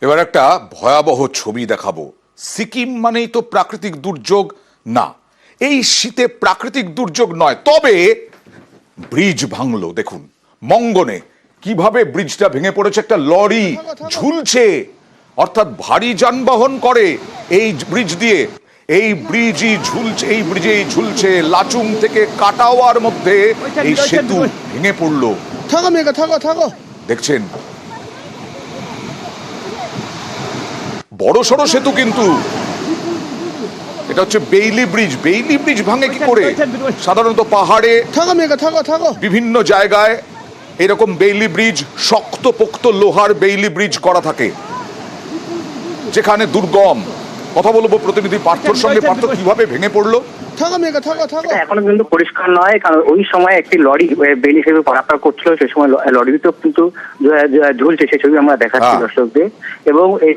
এবার একটা ভয়াবহ ছবি দেখাবো। সিকিম মানেই তো প্রাকৃতিক দুর্যোগ না, এই শীতে প্রাকৃতিক দুর্যোগ নয়, তবে ব্রিজ ভাঙলো। দেখুন মঙ্গনে কিভাবে ব্রিজটা ভেঙে পড়েছে, একটা লরি ঝুলছে, অর্থাৎ ভারী যানবাহন করে এই ব্রিজ দিয়ে, এই ব্রিজই ঝুলছে, এই ব্রিজেই ঝুলছে। লাচুং থেকে কাটাওয়ার মধ্যে এই সেতু ভেঙে পড়লো। দেখছেন বড় সড়ো সেতু, কিন্তু এটা হচ্ছে বেইলি ব্রিজ। বেইলি ব্রিজ ভাঙে কি করে? সাধারণত পাহাড়ে বিভিন্ন জায়গায় এরকম বেইলি ব্রিজ, শক্তপোক্ত লোহার বেইলি ব্রিজ করা থাকে, যেখানে দুর্গম। কথা বলবো প্রতিনিধি পার্থর সঙ্গে। পার্থ, কিভাবে ভেঙে পড়লো? এখনো কিন্তু পরিষ্কার নয়, কারণ ওই সময় একটি লরি বেইলি সেতু পারাপার করছিল, সেই সময় লরিতেও কিন্তু ঝুলছে, সেই ছবি আমরা দেখাচ্ছি দর্শকদের। এবং এই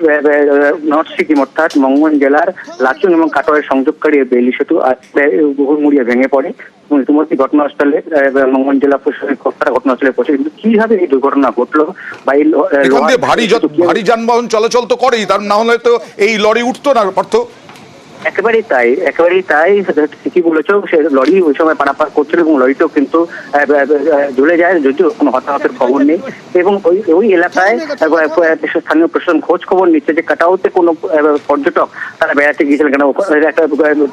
নর্থ সিকিম অর্থাৎ মঙ্গন জেলার লাচুং এবং কাটোয়ার সংযোগকারী বেইলি সেতু মুড়িয়ে ভেঙে পড়ে। ইতিমধ্যে ঘটনাস্থলে মঙ্গন জেলা প্রশাসনিক কর্তারা ঘটনাস্থলে পৌঁছে। কিন্তু কিভাবে এই দুর্ঘটনা ঘটলো বা এই ভারী যানবাহন চলাচল তো করেই, তার না হলে তো এই লরি উঠতো না পার্থ। একেবারেই তাই ঠিকই বলেছো। সে লরি ওই সময় পারাপার করছিল এবং লরিটাও কিন্তু ঝুলে যায়, যদিও কোনো হতাহতের খবর নেই। এবং ওই এলাকায় স্থানীয় প্রশাসন খোঁজ খবর নিচ্ছে যে কাটাওতে কোনো পর্যটক তারা বেড়াতে গিয়েছিলেন, কেন একটা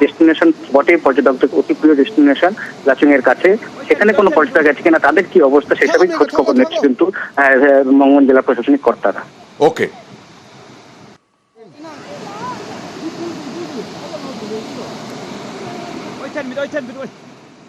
ডেস্টিনেশন বটে, পর্যটকদের অতি প্রিয় ডেস্টিনেশন লাচুং এর কাছে। সেখানে কোনো পর্যটক আছে কিনা, তাদের কি অবস্থা সেসবই খোঁজ খবর নিচ্ছে কিন্তু মঙ্গন জেলা প্রশাসনিক কর্তারা। ওকে, Wait 10 minutes.